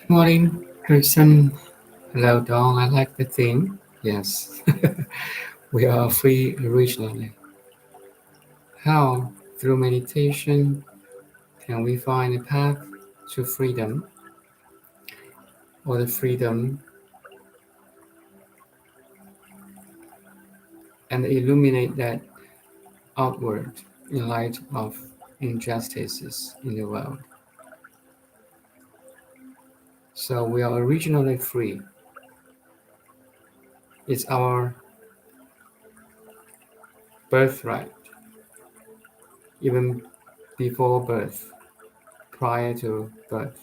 Morning, Christian. Hello, Dawn. I like the theme. Yes, we are free originally. How, through meditation, can we find a path to freedom, or the freedom and illuminate that outward in light of injustices in the world? So we are originally free. It's our birthright, even before birth, prior to birth.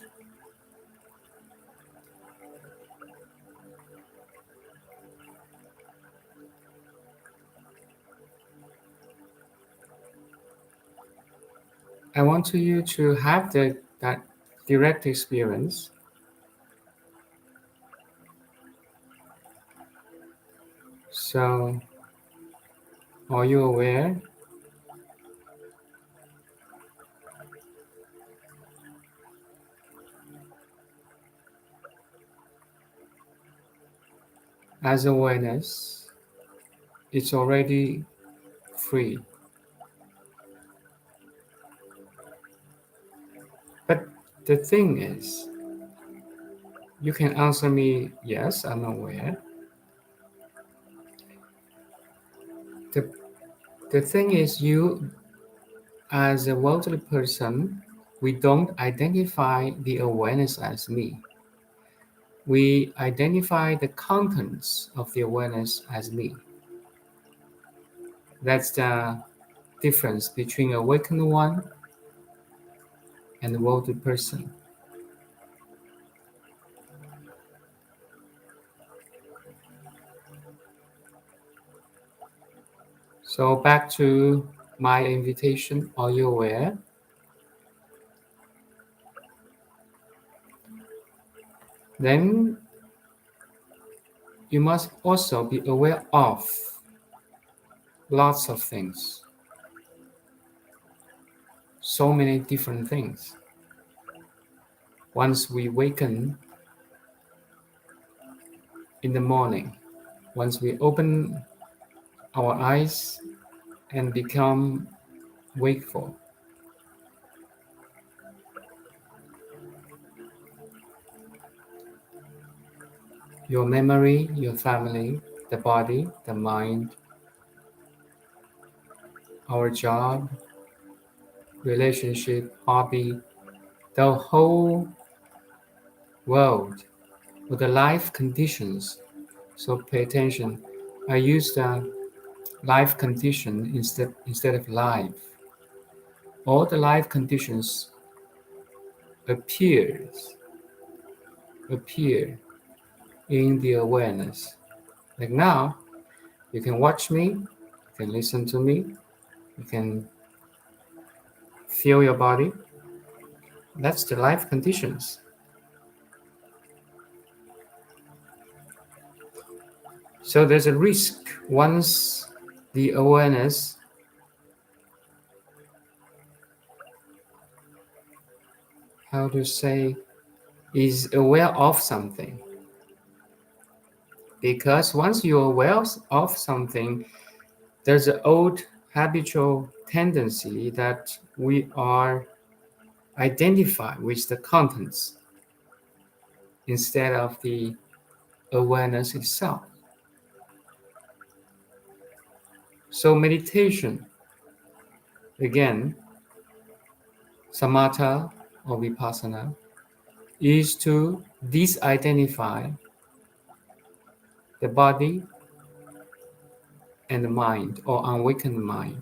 I want you to have that direct experience. So, are you aware as awareness, it's already free. But the thing is, you can answer me, yes, I'm aware. The, the thing is, you as a worldly person, we don't identify the awareness as me. We identify the contents of the awareness as me. That's the difference between awakened one and the worldly person. So back to my invitation, are you aware? Then you must also be aware of lots of things, so many different things. Once we waken in the morning, once we open our eyes and become wakeful, your memory, your family, the body, the mind, our job, relationship, hobby, the whole world, or the life conditions. So pay attention. I use the life condition instead of life. All the life conditions appears appear in the awareness. Like now, you can watch me, you can listen to me, you can feel your body. That's the life conditions. So there's a risk once the awareness, how to say, is aware of something. Because once you're aware of something, there's an old habitual tendency that we are identified with the contents instead of the awareness itself. So meditation, again, samatha or vipassana, is to disidentify the body and the mind or awakened mind,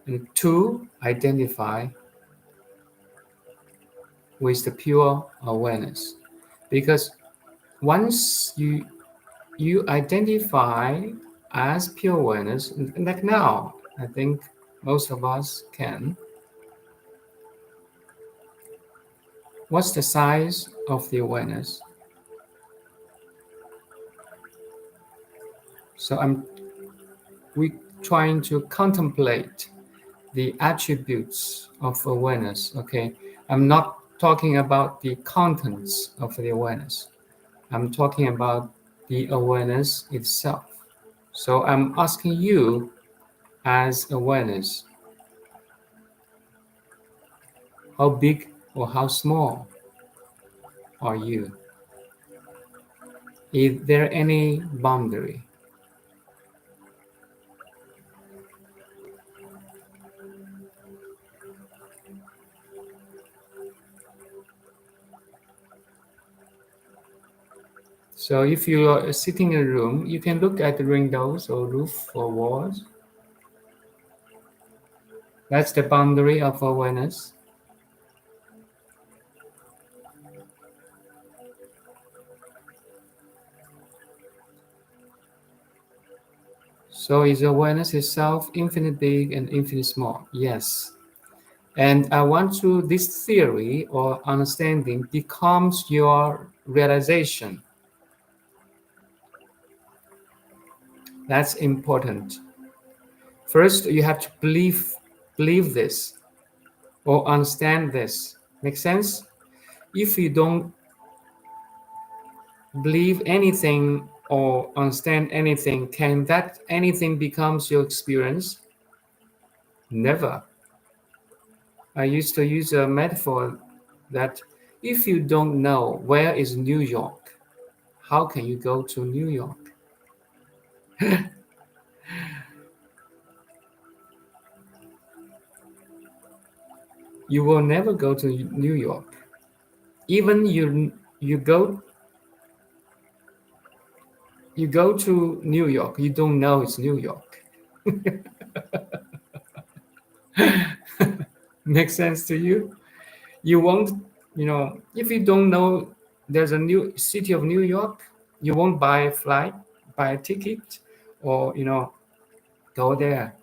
and to identify with the pure awareness. Because once you identify as pure awareness, like now, I think most of us can. What's the size of the awareness? So we trying to contemplate the attributes of awareness. Okay, I'm not talking about the contents of the awareness. I'm talking about the awareness itself. So I'm asking you, as awareness, how big or how small are you? Is there any boundary? So if you are sitting in a room, you can look at the windows or roof or walls. That's the boundary of awareness. So is awareness itself infinite big and infinite small? Yes. And I want to, this theory or understanding becomes your realization. That's important. First, you have to believe this or understand this. Make sense? If you don't believe anything or understand anything, can that anything becomes your experience? Never. I used to use a metaphor that if you don't know where is New York, how can you go to New York? You will never go to New York. Even you go to New York, you don't know it's New York. Makes sense to you? You won't, if you don't know there's a new city of New York, you won't buy a flight, buy a ticket, or go there.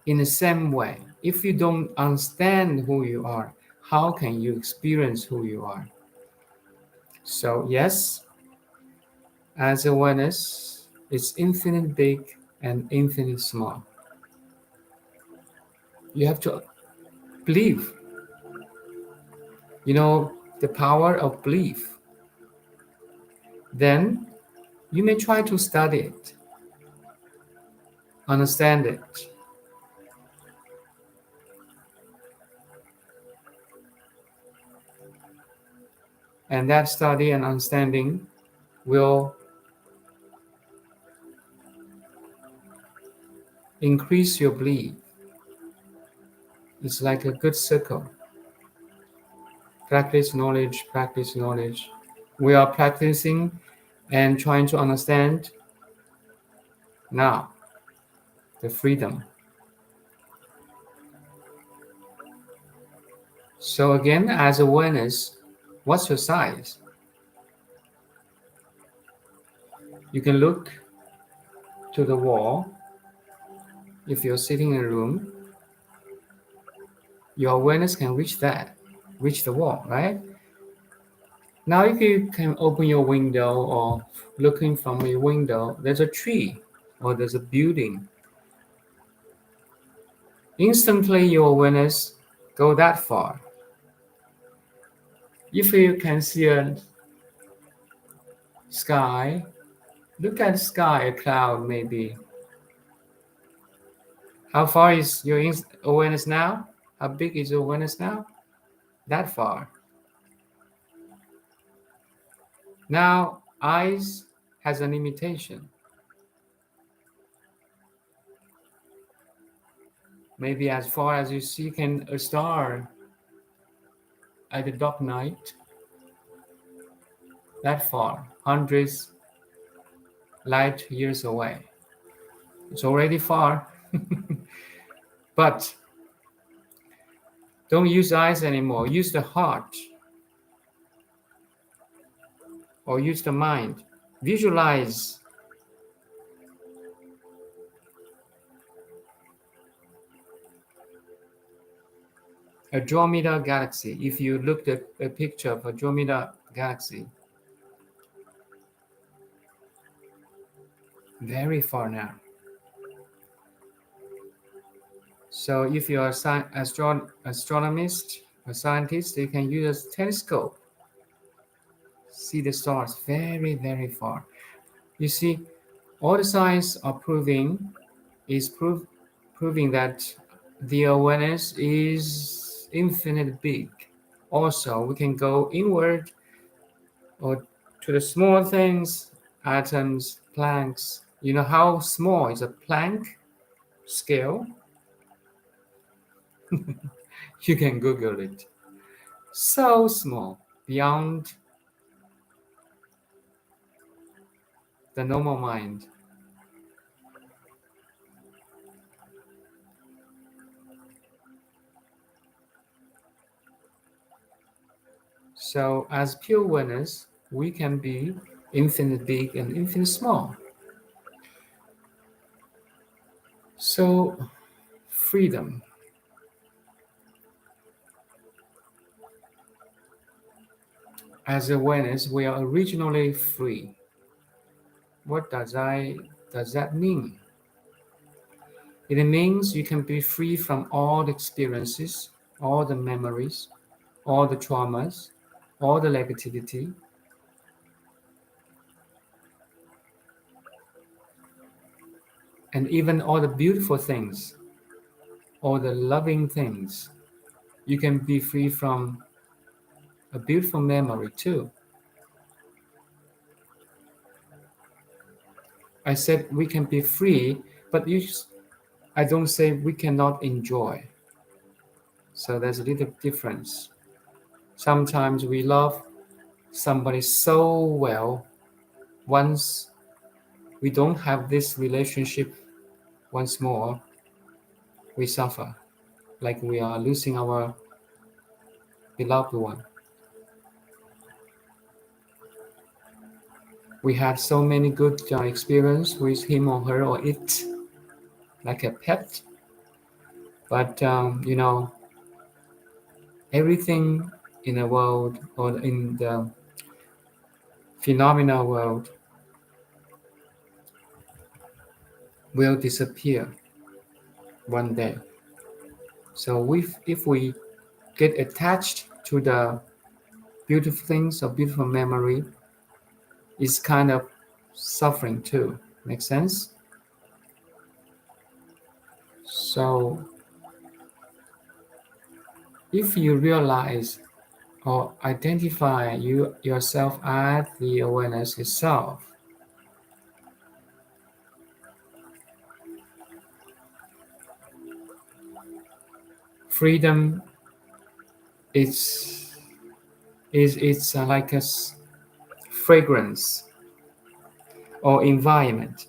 In the same way, if you don't understand who you are, how can you experience who you are? So yes, as awareness, it's infinite big and infinite small. You have to believe, the power of belief. Then you may try to study it, understand it. And that study and understanding will increase your belief. It's like a good circle. Practice knowledge, practice knowledge. We are practicing and trying to understand now the freedom. So again, as awareness, what's your size? You can look to the wall. If you're sitting in a room, your awareness can reach the wall, right? Now if you can open your window or looking from your window, there's a tree or there's a building. Instantly your awareness go that far. If you can see a sky, look at the sky, a cloud maybe. How far is your awareness now? How big is your awareness now? That far. Now, eyes has an limitation. Maybe as far as you see can a star at the dark night. That far, hundreds light years away. It's already far. But don't use eyes anymore. Use the heart or use the mind. Visualize Andromeda galaxy. If you looked at a picture of Andromeda galaxy, very far now. So if you're a astronomist or scientist, you can use a telescope, see the stars very, very far. You see, all the science are proving that the awareness is infinite big. Also, we can go inward or to the small things, atoms, planks. You know how small is a Planck scale? You can Google it. So small, beyond the normal mind. So, as pure awareness, we can be infinite big and infinite small. So, freedom. As awareness, we are originally free. What does that mean? It means you can be free from all the experiences, all the memories, all the traumas, all the negativity, and even all the beautiful things, all the loving things. You can be free from a beautiful memory too. I said we can be free, but I don't say we cannot enjoy. So there's a little difference. Sometimes we love somebody so well. Once we don't have this relationship once more, we suffer, like we are losing our beloved one. We had so many good experience with him or her or it, like a pet. But everything in the world or in the phenomenal world will disappear one day. So if we get attached to the beautiful things or beautiful memory, it's kind of suffering too. Make sense? So if you realize or identify yourself as the awareness itself, freedom is it's like a fragrance or environment.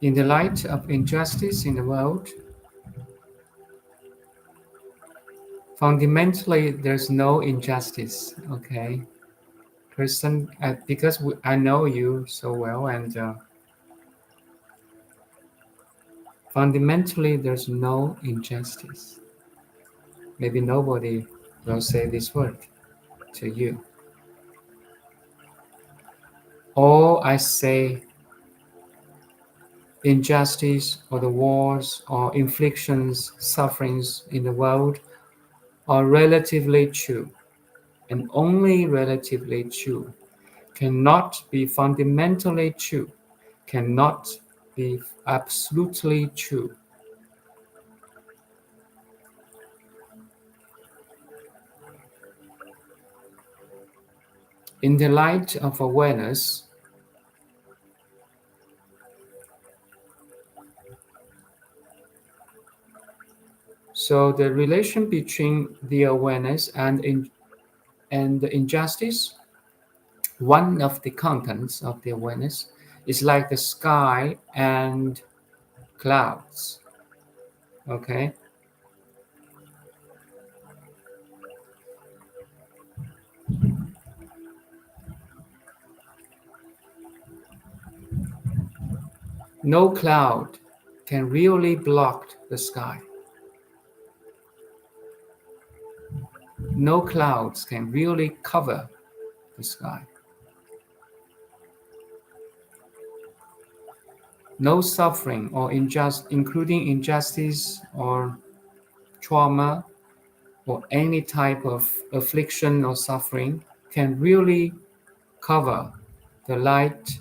In the light of injustice in the world, fundamentally there's no injustice. Okay, person, because I know you so well, and fundamentally there's no injustice. Maybe nobody will say this word to you. All I say, injustice or the wars or inflictions, sufferings in the world are relatively true, and only relatively true, cannot be fundamentally true, cannot be absolutely true. In the light of awareness, so the relation between the awareness and the injustice, one of the contents of the awareness is like the sky and clouds. Okay, no cloud can really block the sky. no clouds can really cover the sky. No suffering or including injustice or trauma or any type of affliction or suffering can really cover the light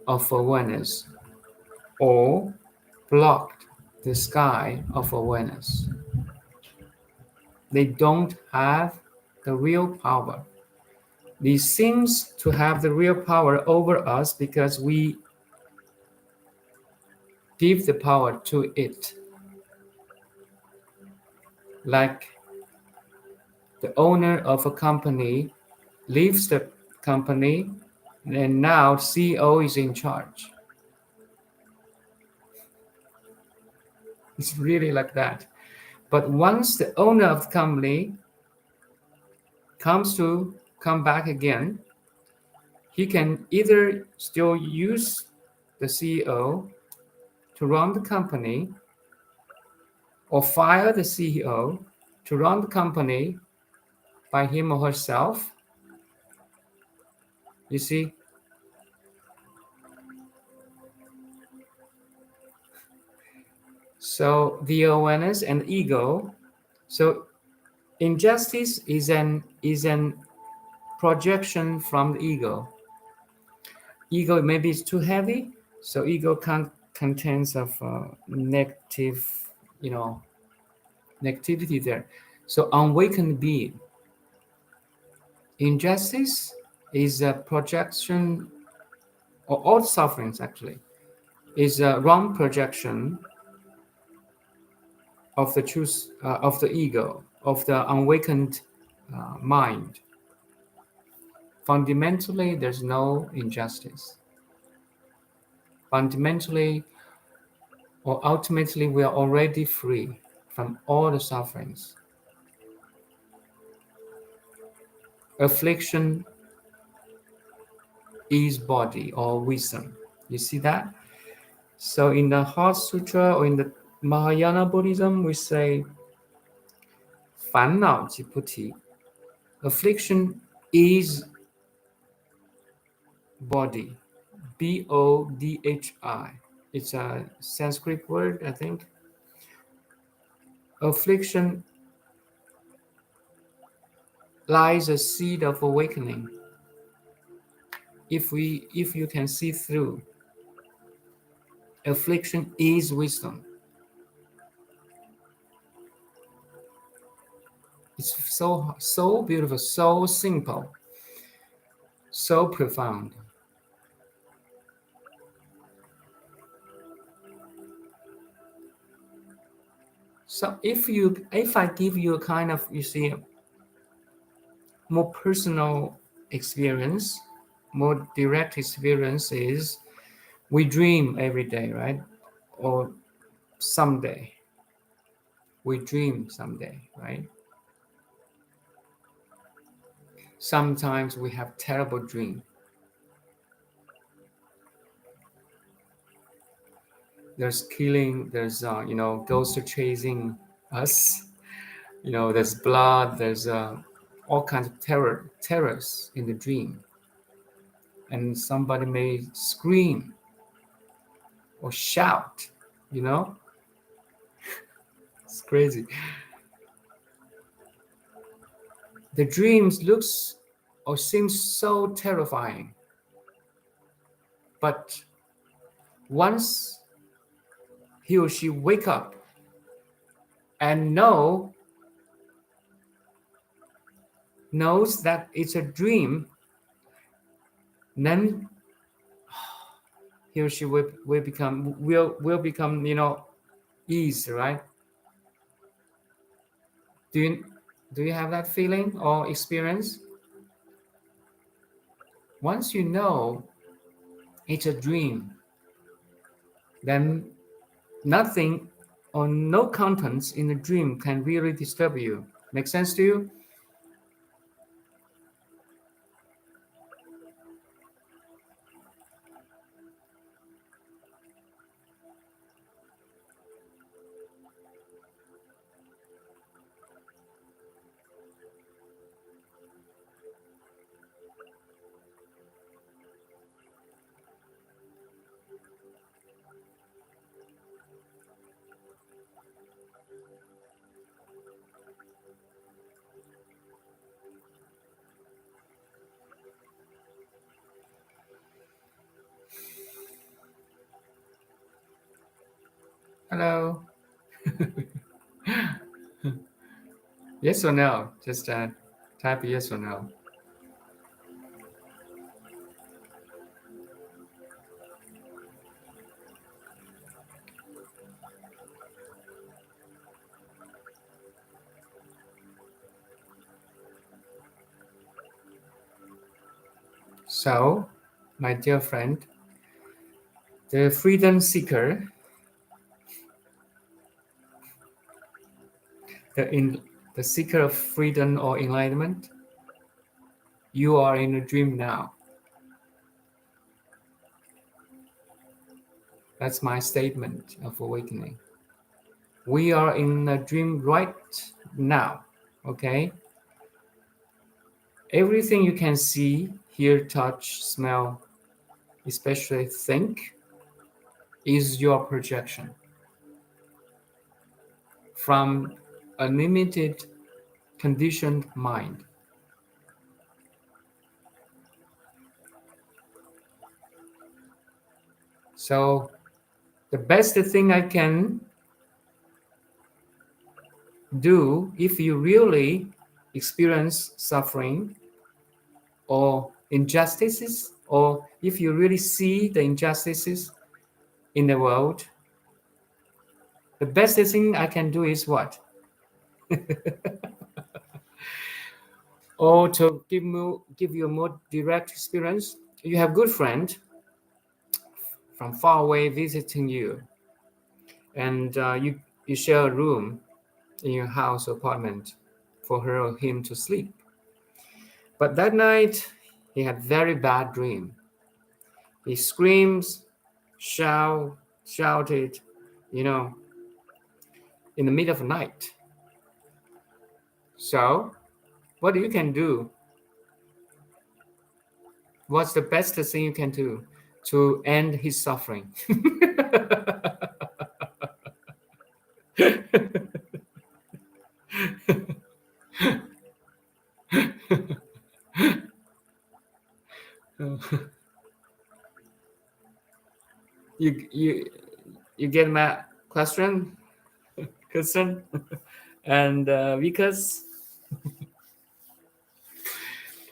of awareness or block the sky of awareness. They don't have the real power. They seems to have the real power over us because we give the power to it. Like the owner of a company leaves the company and now CEO is in charge. It's really like that. But once the owner of the company come back again, he can either still use the CEO to run the company or fire the CEO to run the company by him or herself. You see? So the awareness and ego. So injustice is an projection from the ego. Ego maybe is too heavy, so ego contains of negative, negativity there. So unawakened being. Injustice is a projection, or all sufferings actually, is a wrong projection of the truth, of the ego, of the unawakened mind. Fundamentally, there's no injustice. Fundamentally, or ultimately, we are already free from all the sufferings. Affliction is body or wisdom. You see that? So in the Heart Sutra or in the Mahayana Buddhism, we say 烦恼即菩提. Affliction is body. Bodhi. It's a Sanskrit word, I think. Affliction lies a seed of awakening. If you can see through, affliction is wisdom. It's so beautiful, so simple, so profound. So if I give you a kind of, you see, more personal experience, more direct experience is we dream every day, right? Or someday. We dream someday, right? Sometimes we have terrible dream. There's killing, there's ghosts are chasing us. There's blood, there's all kinds of terrors in the dream. And somebody may scream or shout, It's crazy. The dreams looks or seems so terrifying. But once he or she wake up and knows that it's a dream, then he or she will become ease, right? Do you have that feeling or experience? Once you know it's a dream, then nothing or no contents in the dream can really disturb you. Make sense to you? Hello. Yes or no? Just type yes or no. So, my dear friend, the freedom seeker, the in the seeker of freedom or enlightenment, you are in a dream now. That's my statement of awakening. We are in a dream right now. Okay? Everything you can see, hear, touch, smell, especially think, is your projection from a limited, conditioned mind. So, the best thing I can do if you really experience suffering or injustices, or if you really see the injustices in the world, the best thing I can do is what? Or to give you a more direct experience, you have good friend from far away visiting you, and you share a room in your house or apartment for her or him to sleep. But that night, he had very bad dream. He screams, shouted, you know, in the middle of the night. So, what you can do? What's the best thing you can do to end his suffering? you you you get my question, and because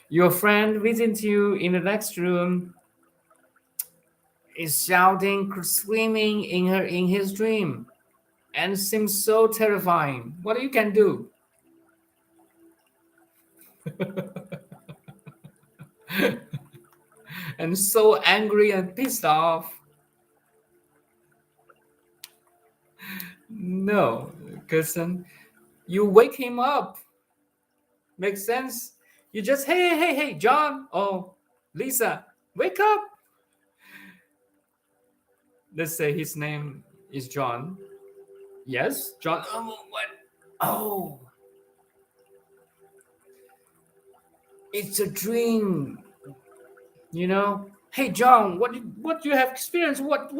your friend visits you in the next room is shouting, screaming in his dream, and seems so terrifying. What you can do? And so angry and pissed off. No, cousin, you wake him up. Makes sense? You just, hey, John, oh, Lisa, wake up. Let's say his name is John. Yes, John. Oh, what? Oh, it's a dream. Hey, John, what you have experienced? What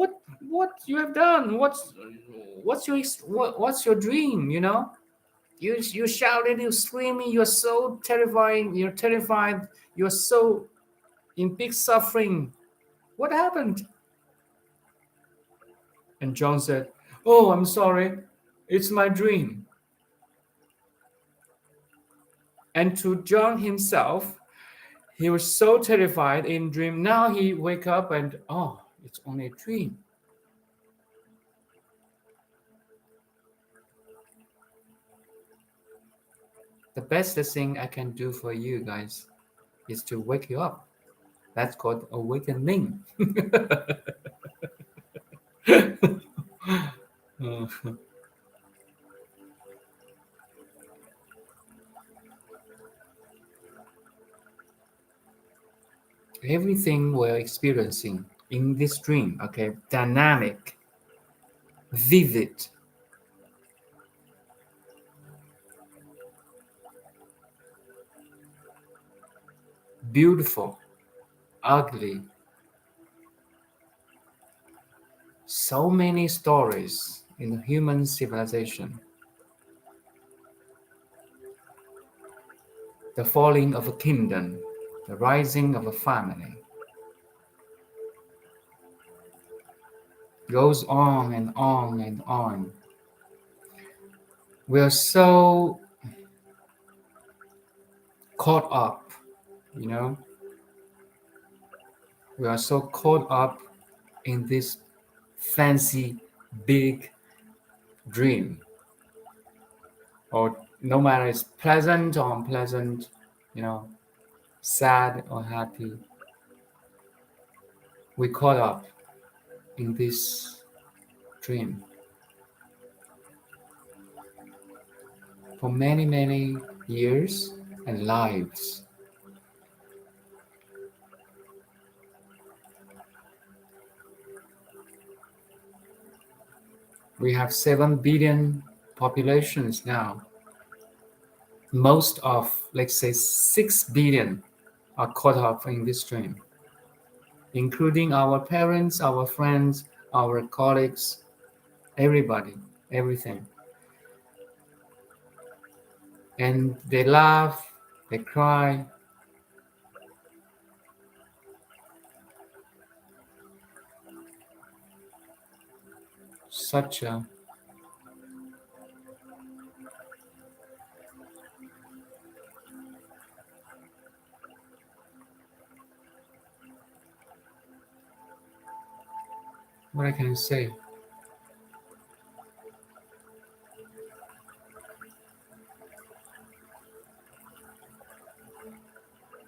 you have done? What's your dream? You shouted, you screaming, you're so terrifying, you're terrified, you're so in big suffering. What happened? And John said, oh, I'm sorry, it's my dream. And to John himself, he was so terrified in dream. Now he wake up and, oh, it's only a dream. The best thing I can do for you guys is to wake you up. That's called awakening. Everything we're experiencing in this dream, okay, dynamic, vivid, beautiful, ugly, so many stories in the human civilization. The falling of a kingdom, the rising of a family, goes on and on and on. We are so caught up, you know, we are so caught up in this fancy, big dream, or no matter it's pleasant or unpleasant, sad or happy, we caught up in this dream for many, many years and lives. We have 7 billion populations now. Most of, let's say, 6 billion are caught up in this dream, including our parents, our friends, our colleagues, everybody, everything. And they laugh, they cry. Such a what I can say.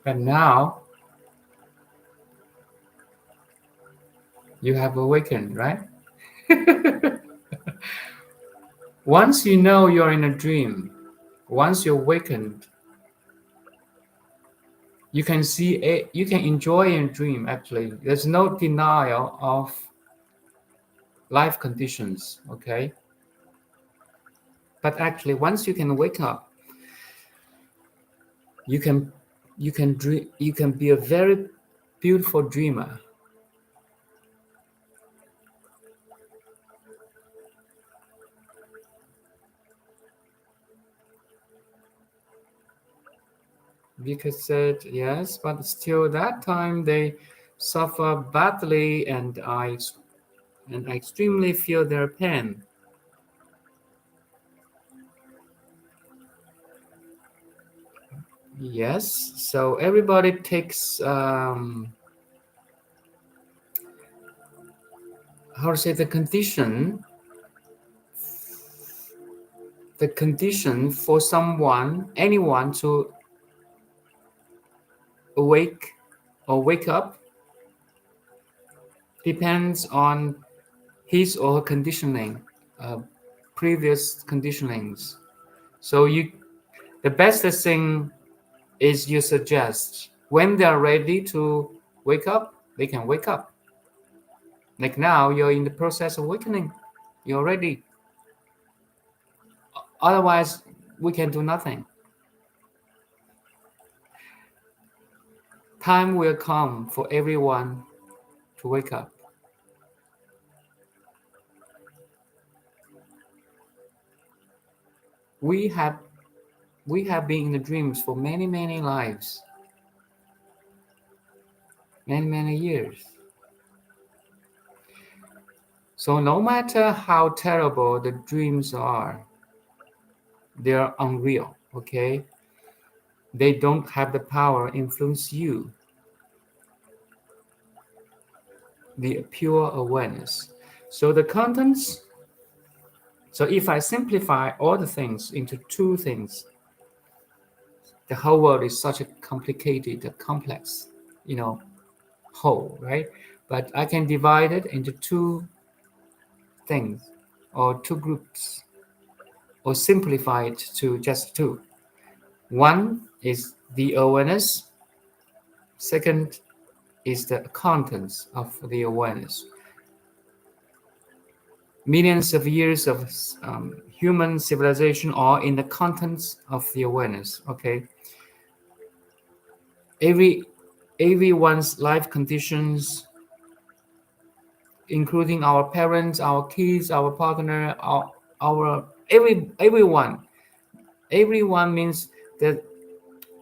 But now you have awakened, right? Once you know you're in a dream, once you're awakened, you can see it, you can enjoy a dream actually. There's no denial of life conditions, okay? But actually once you can wake up, you can dream, you can be a very beautiful dreamer. Because said yes, but still that time they suffer badly, and I extremely feel their pain. Yes, so everybody takes how to say the condition for someone, anyone to awake or wake up depends on his or her conditioning, previous conditionings. So the best thing is you suggest when they are ready to wake up, they can wake up. Like now, you're in the process of awakening. You're ready. Otherwise, we can do nothing. Time will come for everyone to wake up. We have been in the dreams for many, many lives, many, many years. So no matter how terrible the dreams are, they are unreal, okay? They don't have the power to influence you. The pure awareness. So the contents, so if I simplify all the things into 2 things, the whole world is such a complicated, complex, whole, right? But I can divide it into 2 things or 2 groups, or simplify it to just 2. One is the awareness. Second is the contents of the awareness. Millions of years of human civilization are in the contents of the awareness, okay? Everyone's life conditions including our parents, our kids, our partner, everyone. Everyone means that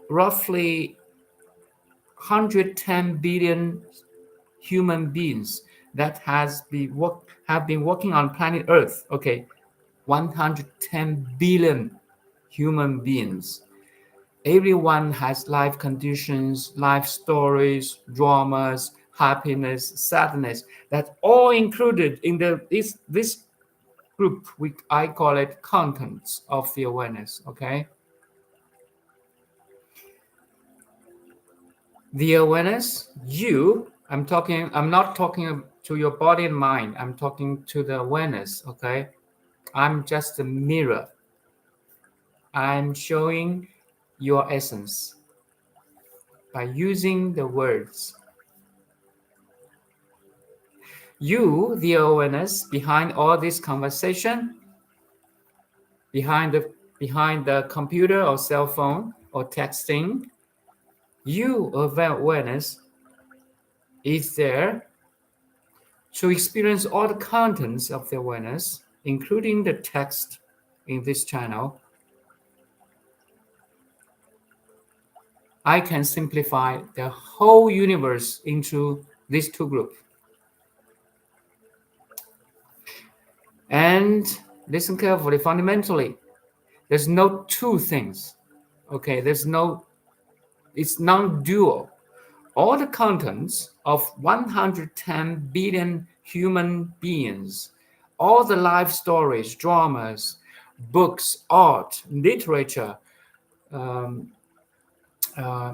roughly 110 billion human beings that have been working on planet Earth. Okay, 110 billion human beings. Everyone has life conditions, life stories, dramas, happiness, sadness. That's all included in this group. I call it contents of the awareness. Okay, the awareness. I'm not talking to your body and mind. I'm talking to the awareness. Okay, I'm just a mirror. I'm showing your essence by using the words. You, the awareness behind all this conversation, behind the computer or cell phone or texting, you, awareness, is there to experience all the contents of the awareness, including the text in this channel. I can simplify the whole universe into these two groups. And listen carefully, fundamentally, there's no two things. Okay, it's non-dual. All the contents of 110 billion human beings, all the life stories, dramas, books, art, literature,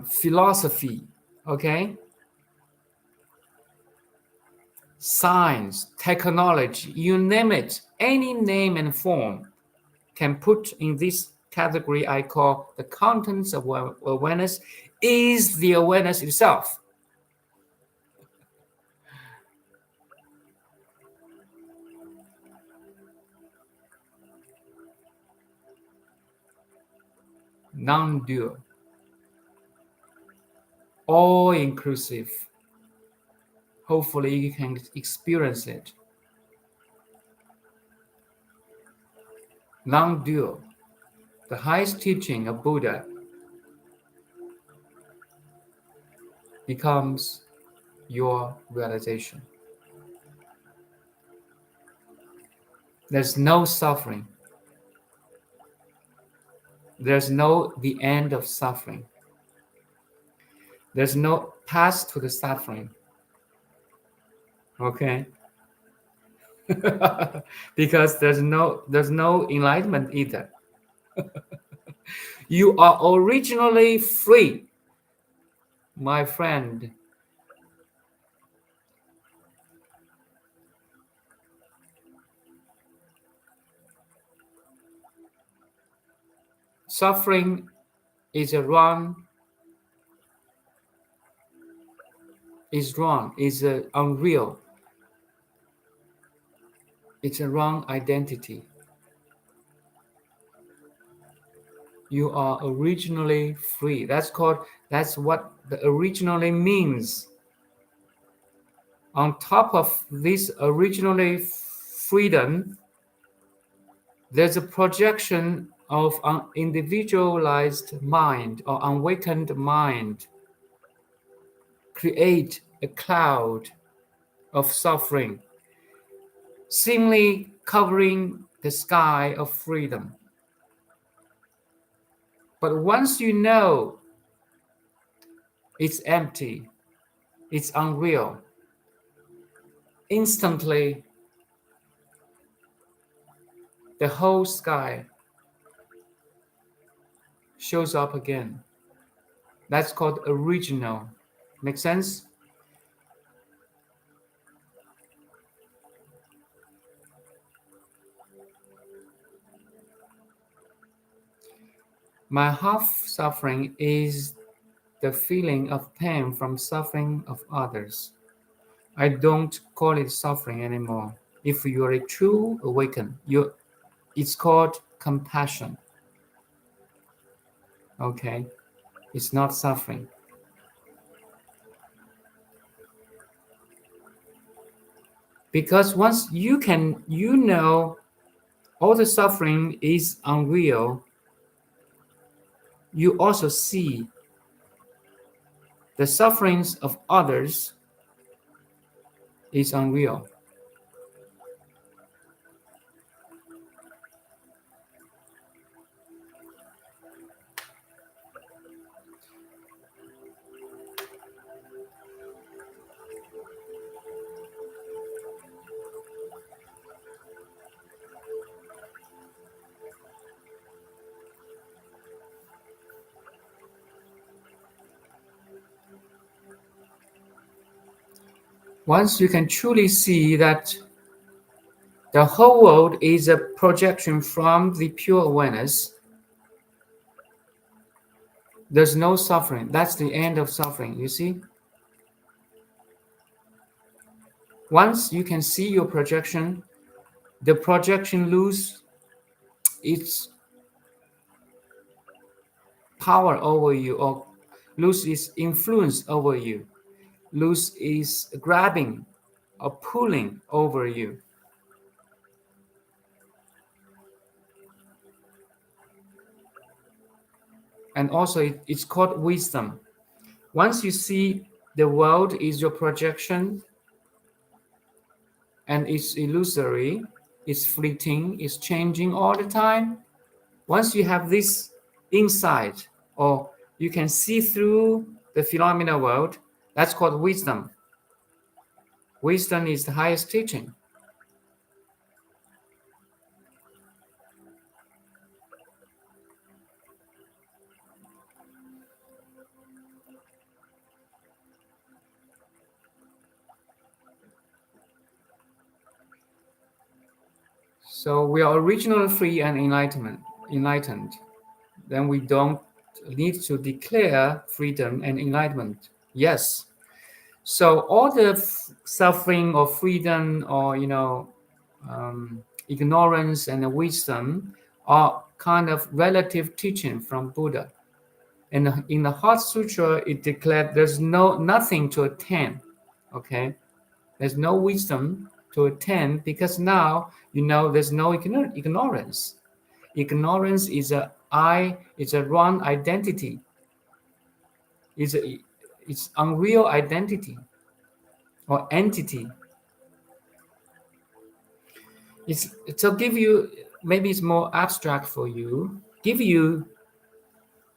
philosophy, okay, science, technology, you name it, any name and form can put in this category I call the contents of awareness is the awareness itself. Non-dual, all-inclusive. Hopefully you can experience it. Non-dual, the highest teaching of Buddha becomes your realization. There's no suffering. There's no the end of suffering. There's no path to the suffering. Okay? Because there's no enlightenment either. You are originally free, my friend. Suffering is wrong, is unreal. It's a wrong identity. You are originally free. That's what the originally means. On top of this originally freedom, there's a projection of an individualized mind or awakened mind. Create a cloud of suffering, seemingly covering the sky of freedom. But once you know it's empty, it's unreal, instantly the whole sky shows up again. That's called original. Make sense? My half suffering is the feeling of pain from suffering of others. I don't call it suffering anymore. If you are a true awakened, it's called compassion. Okay? It's not suffering. Because once you know all the suffering is unreal, you also see the sufferings of others is unreal. Once you can truly see that the whole world is a projection from the pure awareness, there's no suffering. That's the end of suffering, you see? Once you can see your projection, the projection lose its power over you or lose its influence over you, lose its grabbing or pulling over you. And also it's called wisdom. Once you see the world is your projection and it's illusory, it's fleeting, it's changing all the time. Once you have this insight, or you can see through the phenomena world, that's called wisdom. Wisdom is the highest teaching. So we are originally free and enlightened. Then we don't need to declare freedom and enlightenment. Yes. So all the suffering or freedom or ignorance and the wisdom are kind of relative teaching from Buddha. And in the Heart Sutra, it declared there's nothing to attain. Okay, there's no wisdom to attain because now there's no ignorance. Ignorance is it's a wrong identity. It's unreal identity or entity. It's to give you, maybe it's more abstract for you, give you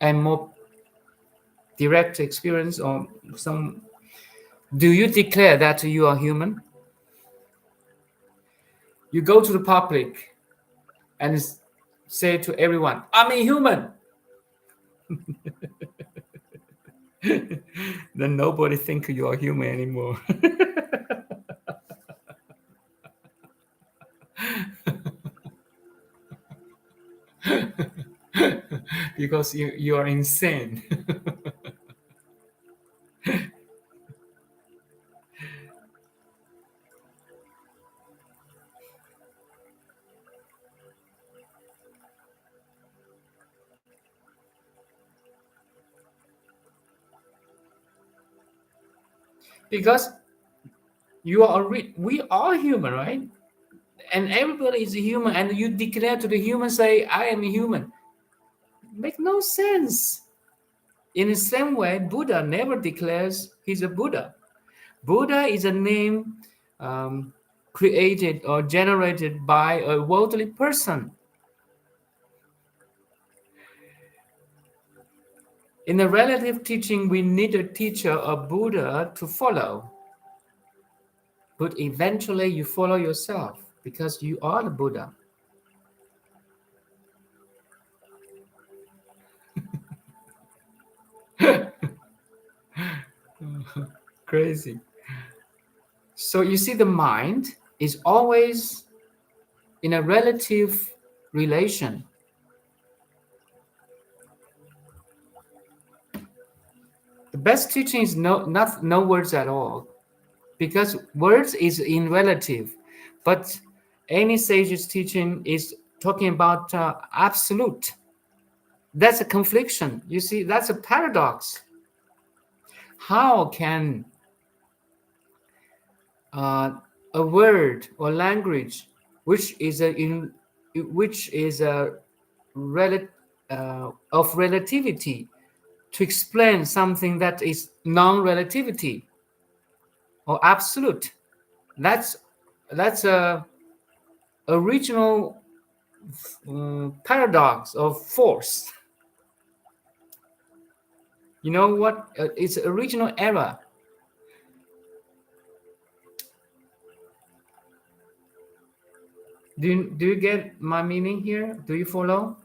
a more direct experience or some. Do you declare that you are human? You go to the public and say to everyone, I'm a human. Then nobody think you are human anymore. Because you are insane. Because we are human, right? And everybody is a human, and you declare to the human, say, I am a human. Make no sense. In the same way, Buddha never declares he's a Buddha. Buddha is a name created or generated by a worldly person. In the relative teaching, we need a teacher, a Buddha, to follow. But eventually you follow yourself because you are the Buddha. Crazy. So you see, the mind is always in a relative relation. The best teaching is no words at all, because words is in relative, but any sage's teaching is talking about absolute. That's a confliction. You see, that's a paradox. How can a word or language which is a of relativity to explain something that is non-relativity or absolute. That's that's a original paradox of force. You know what? It's original error. Do you get my meaning here? Do you follow?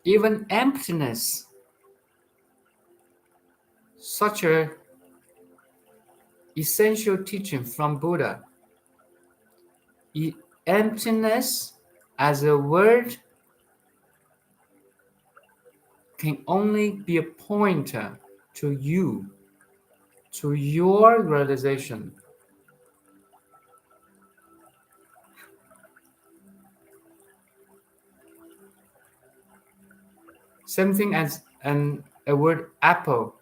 Even emptiness, such a essential teaching from Buddha. Emptiness as a word can only be a pointer to you, to your realization. Same thing as a word apple.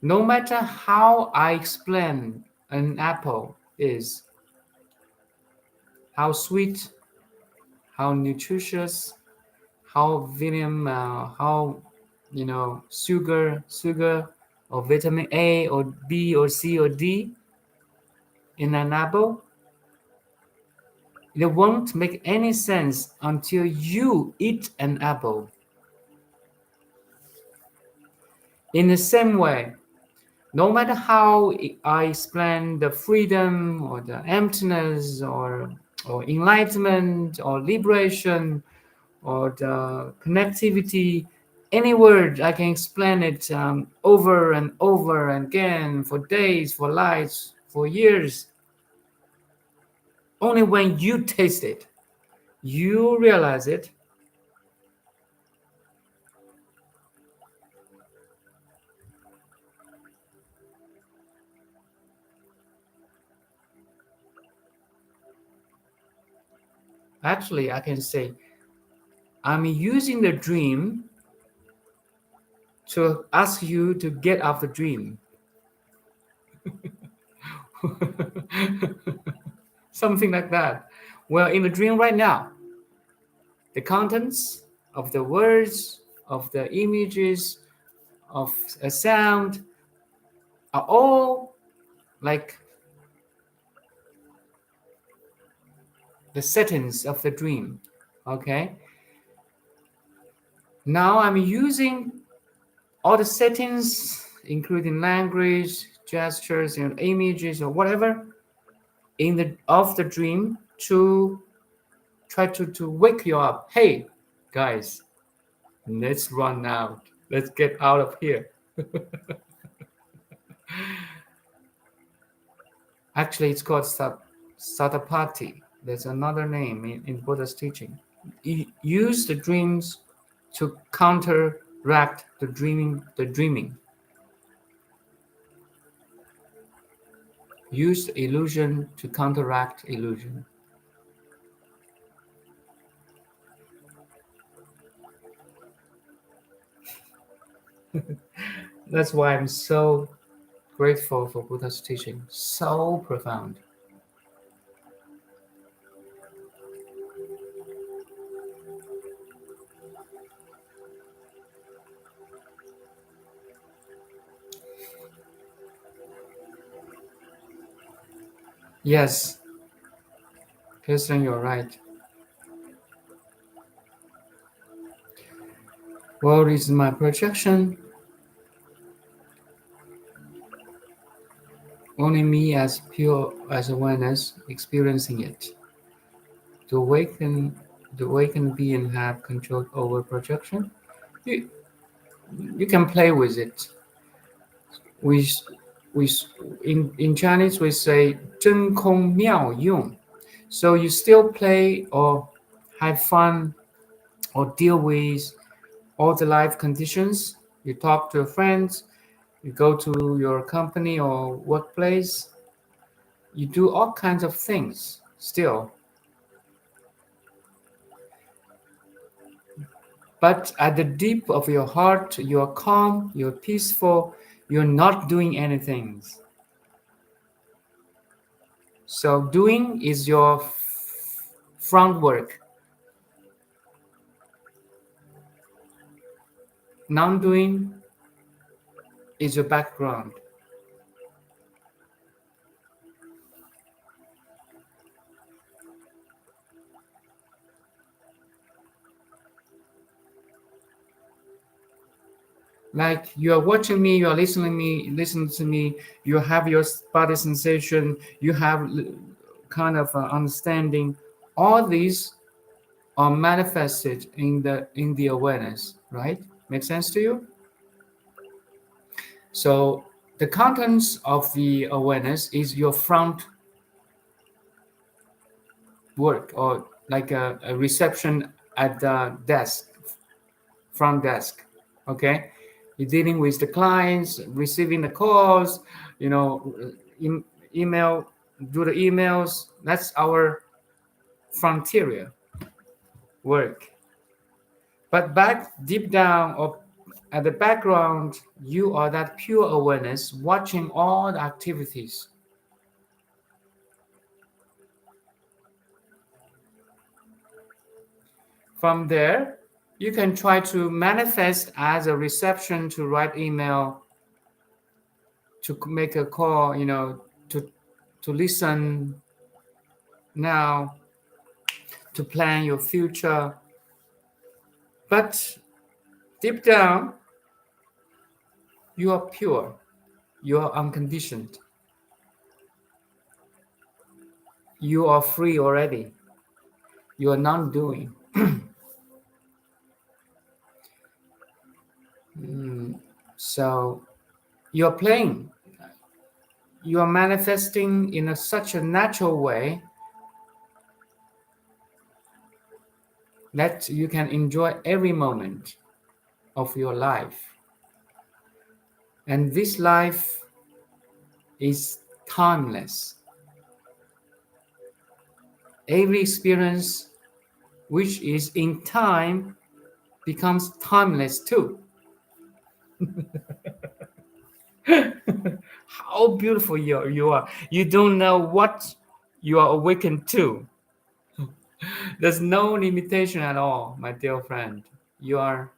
No matter how I explain an apple is, how sweet, how nutritious, how vitamin, how sugar or vitamin A or B or C or D in an apple, it won't make any sense until you eat an apple. In the same way, no matter how I explain the freedom or the emptiness or enlightenment or liberation or the connectivity, any word I can explain it over and over again for days, for lives, for years. Only when you taste it, you realize it. Actually, I can say I'm using the dream to ask you to get out the dream. Something like that. Well, in the dream right now, the contents of the words, of the images, of a sound are all like the settings of the dream. Okay. Now I'm using all the settings, including language, gestures, images, or whatever, of the dream to try to wake you up. Hey, guys, let's run out. Let's get out of here. Actually, it's called Satapati. There's another name in Buddha's teaching. Use the dreams to counteract the dreaming. Use illusion to counteract illusion. That's why I'm so grateful for Buddha's teaching. So profound. Yes, Kirsten, you're right. World is my projection. Only me as pure as awareness experiencing it. To awaken being have control over projection. You, you can play with it. We, we in Chinese we say 真空妙用. So you still play or have fun or deal with all the life conditions. You talk to your friends, you go to your company or workplace, you do all kinds of things still. But at the deep of your heart, you're calm, you're peaceful, you're not doing anything. So doing is your front work. Non-doing is your background. Like you are watching me, you are listening to me, you have your body sensation, you have kind of understanding. All these are manifested in the awareness, right? Make sense to you? So the contents of the awareness is your front work, or like a reception at the desk, front desk. Okay, you're dealing with the clients, receiving the calls, you know, email, do the emails. That's our frontier work. But back deep down or at the background, you are that pure awareness watching all the activities. From there, you can try to manifest as a reception, to write email, to make a call, to listen now, to plan your future. But deep down, you are pure, you are unconditioned, you are free already, you are non doing. So you're playing, you are manifesting in such a natural way that you can enjoy every moment of your life. And this life is timeless. Every experience which is in time becomes timeless too. How beautiful you are. You don't know what you are awakened to. There's no limitation at all, my dear friend. You are.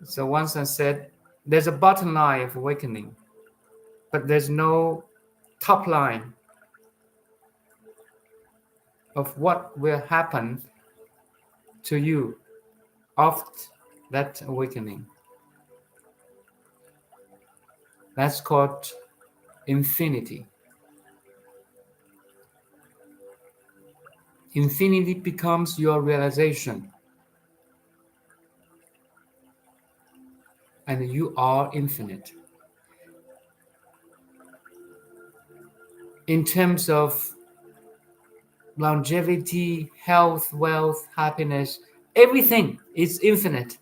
So once I said, there's a bottom line of awakening, but there's no top line of what will happen to you after that awakening. That's called infinity. Infinity becomes your realization, and you are infinite. In terms of longevity, health, wealth, happiness, everything is infinite.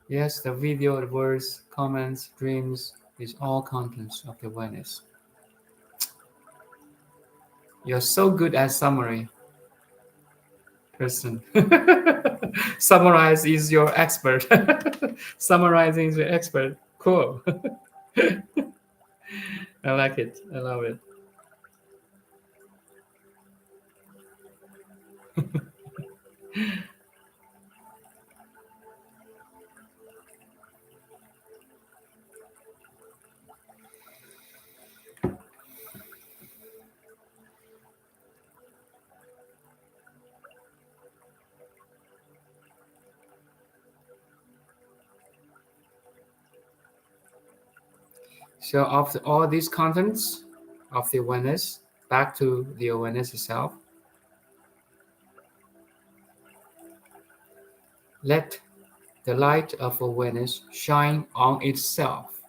Yes, the video, the words, comments, dreams is all contents of the awareness. You're so good at summary, person. Summarize is your expert. Summarizing is your expert. Cool. I like it. I love it. So after all these contents of the awareness, back to the awareness itself, let the light of awareness shine on itself.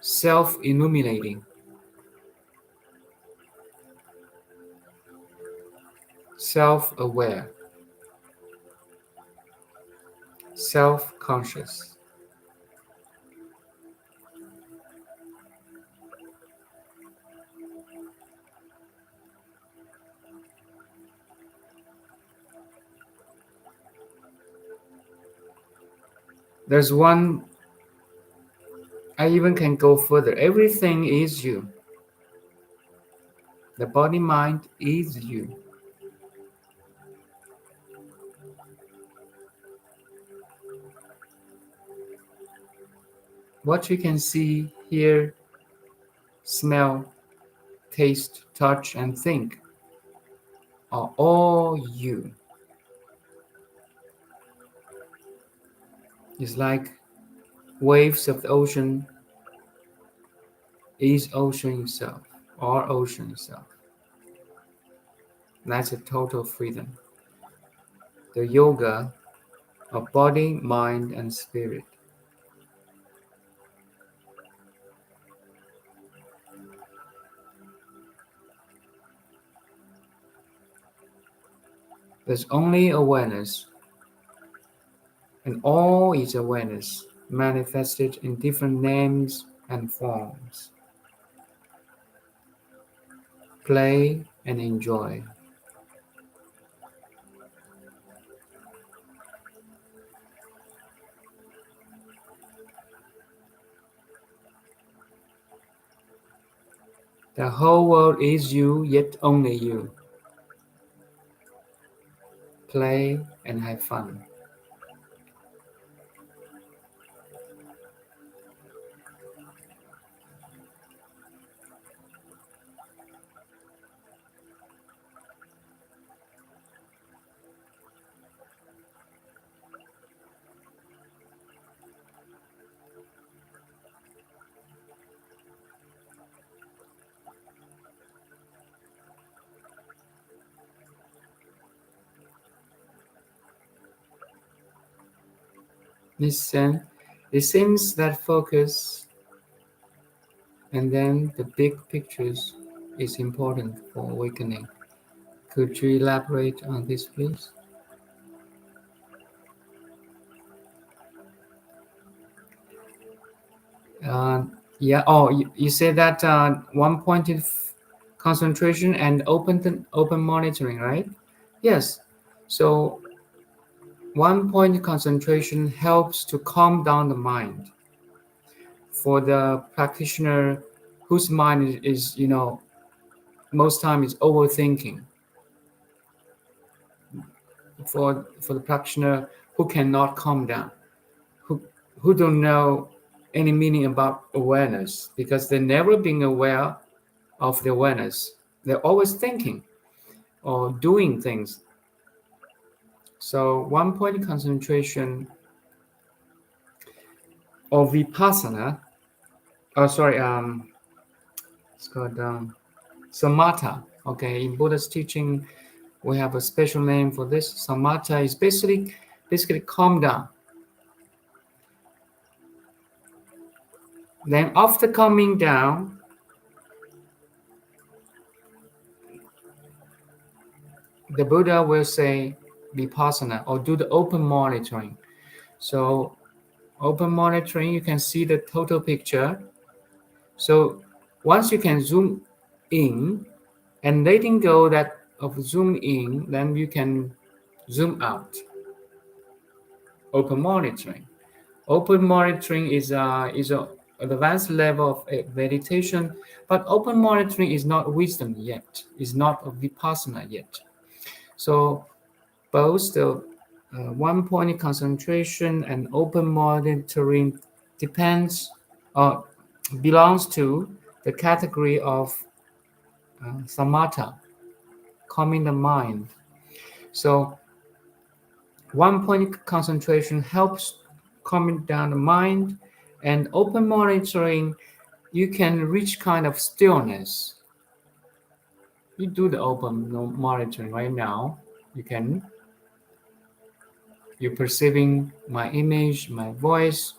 Self-illuminating, self-aware, self-conscious. There's one, I even can go further. Everything is you. The body mind is you. What you can see, hear, smell, taste, touch, and think are all you. It's like waves of the ocean is ocean itself, or ocean itself. That's a total freedom. The yoga of body, mind, and spirit. There's only awareness, and all is awareness, manifested in different names and forms. Play and enjoy. The whole world is you, yet only you. Play and have fun. Listen, it seems that focus and then the big pictures is important for awakening. Could you elaborate on this, please? Yeah. Oh, you said that one-pointed concentration and open monitoring, right? Yes. So one-point concentration helps to calm down the mind. For the practitioner whose mind is, most time is overthinking. For the practitioner who cannot calm down, who don't know any meaning about awareness because they've never been aware of the awareness. They're always thinking or doing things. So one point concentration or vipassana, it's called samatha. Okay, in Buddha's teaching, we have a special name for this. Samatha is basically calm down. Then after calming down, the Buddha will say vipassana or do the open monitoring. So open monitoring, you can see the total picture. So once you can zoom in and letting go that of zoom in, then you can zoom out. Open monitoring. Open monitoring is an advanced level of meditation, but open monitoring is not wisdom yet. Is not a vipassana yet. So both the one-point concentration and open monitoring depends or belongs to the category of samatha, calming the mind. So One point concentration helps calming down the mind, and open monitoring, you can reach kind of stillness. You do the open monitoring right now. You can, you're perceiving my image, my voice,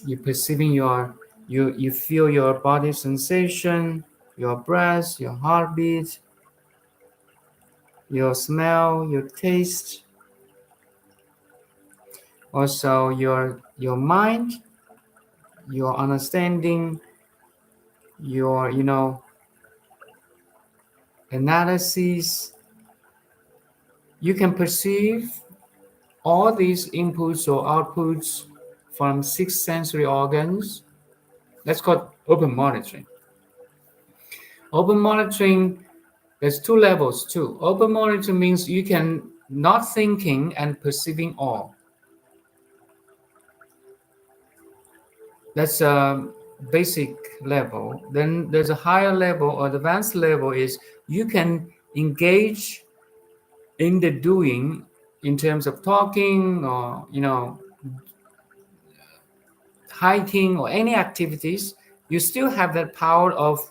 you're perceiving you feel your body sensation, your breath, your heartbeat, your smell, your taste, also your mind, your understanding, your analysis. You can perceive all these inputs or outputs from six sensory organs. That's called open monitoring. Open monitoring, there's two levels too. Open monitoring means you can not thinking and perceiving all. That's a basic level. Then there's a higher level or advanced level is you can engage in the doing in terms of talking or hiking or any activities. You still have that power of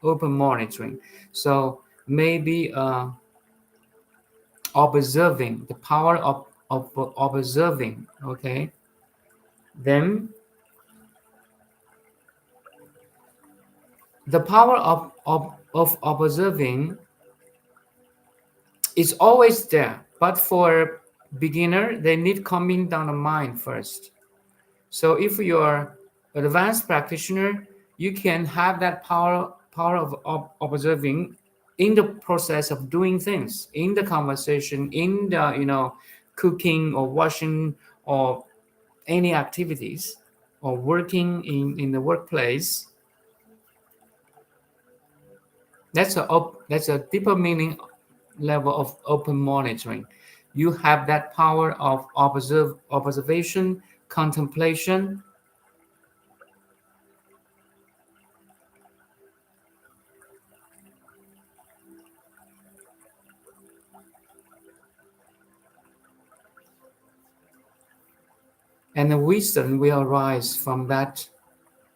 open monitoring. So maybe observing, the power of observing. Okay, then the power of observing is always there, but for beginner they need calming down the mind first. So if you're an advanced practitioner, you can have that power of observing in the process of doing things, in the conversation, in the cooking or washing or any activities, or working in the workplace. That's a deeper meaning level of open monitoring. You have that power of observation, contemplation, and the wisdom will arise from that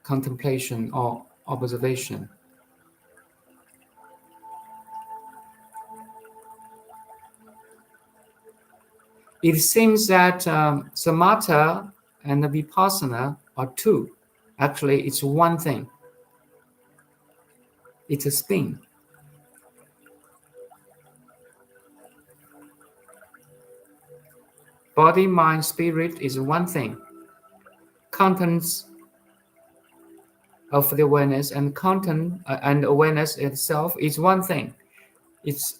contemplation or observation. It seems that samatha and the vipassana are two. Actually, it's one thing. It's a spin. Body, mind, spirit is one thing. Contents of the awareness and content and awareness itself is one thing. It's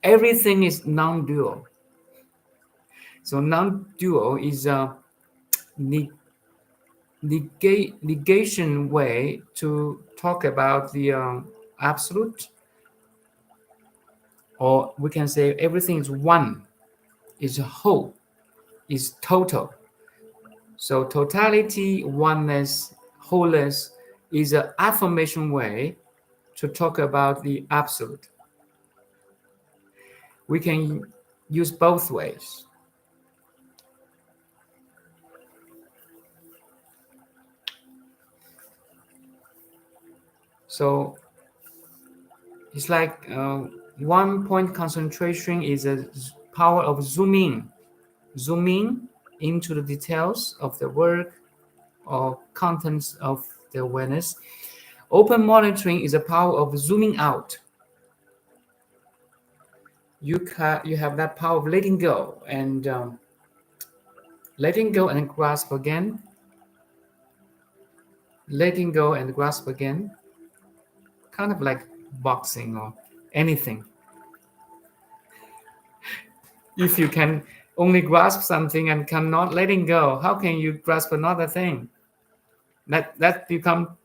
everything is non-dual. So non-dual is a negation way to talk about the absolute, or we can say everything is one, is a whole, is total. So totality, oneness, wholeness is an affirmation way to talk about the absolute. We can use both ways. So it's like one point concentration is a power of zooming into the details of the work or contents of the awareness. Open monitoring is a power of zooming out. You have that power of letting go and letting go and grasp again, letting go and grasp again, kind of like boxing or anything. If you can only grasp something and cannot letting go, how can you grasp another thing? That become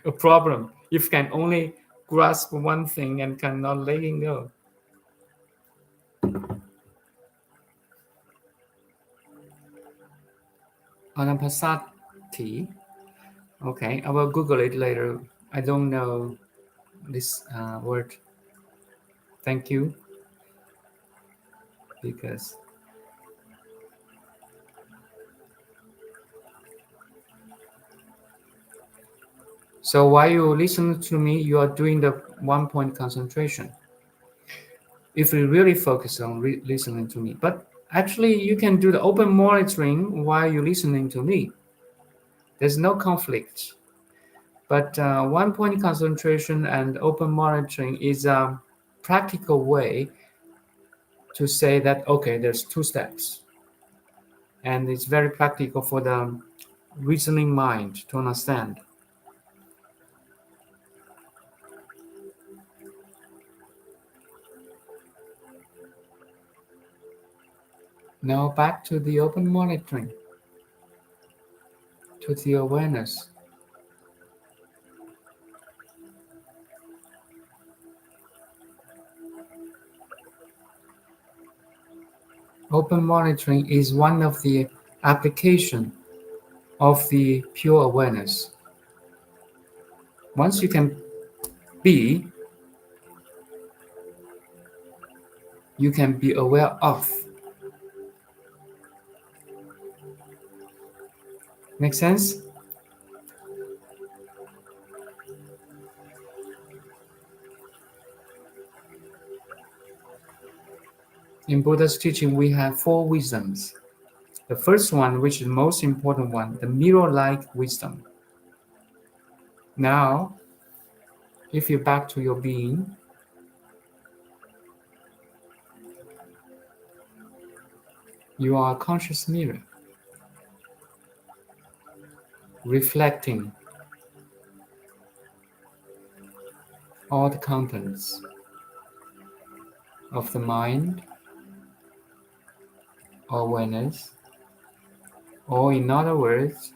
a problem if you can only grasp one thing and cannot letting go. Anapanasati. Okay, I will Google it later. I don't know this word. Thank you. because so while you listen to me, you are doing the 1 point concentration. If you really focus on listening to me, but actually you can do the open monitoring while you're listening to me. There's no conflict. But 1 point concentration and open monitoring is a practical way to say that, okay, there's 2 steps. And it's very practical for the reasoning mind to understand. Now back to the open monitoring, to the awareness. Open monitoring is one of the application of the pure awareness. Once you can be, you can be aware of. Make sense? In Buddha's teaching, we have 4 wisdoms. The first one, which is the most important one, the mirror-like wisdom. Now, if you're back to your being, you are a conscious mirror, reflecting all the contents of the mind, or awareness, or in other words,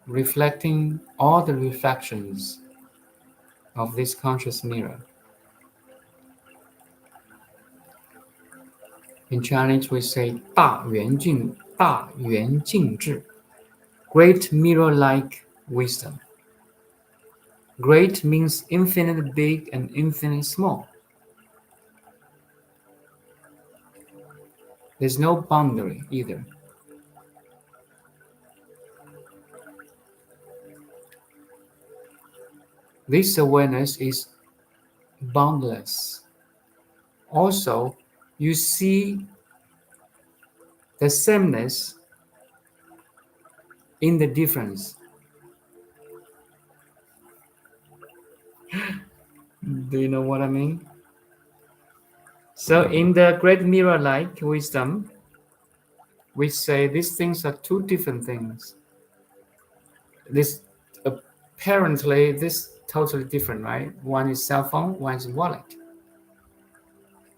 reflecting all the reflections of this conscious mirror. In Chinese, we say 大圆镜智, great mirror-like wisdom. Great means infinite big and infinite small. There's no boundary either. This awareness is boundless. Also, you see the sameness in the difference. Do you know what I mean? So in the great mirror-like wisdom, we say these things are 2 different things. This apparently this totally different, right? One is cell phone, one is wallet.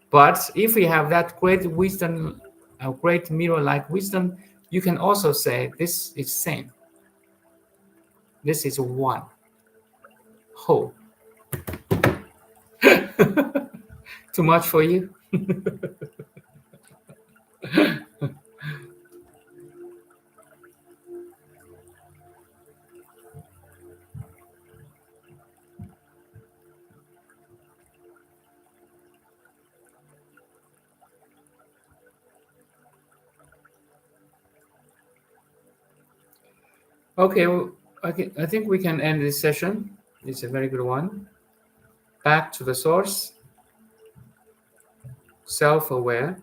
But if we have that great wisdom, a great mirror-like wisdom, you can also say this is same. This is one whole. Too much for you? Okay, well, I think we can end this session. It's a very good one. Back to the source, self-aware.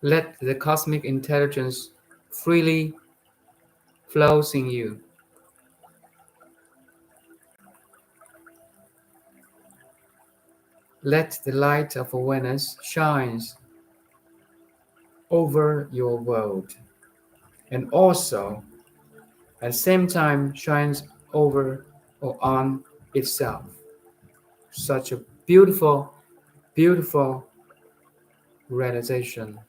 Let the cosmic intelligence freely flows in you. Let the light of awareness shines over your world, and also at the same time shines over or on itself. Such a beautiful, beautiful realization.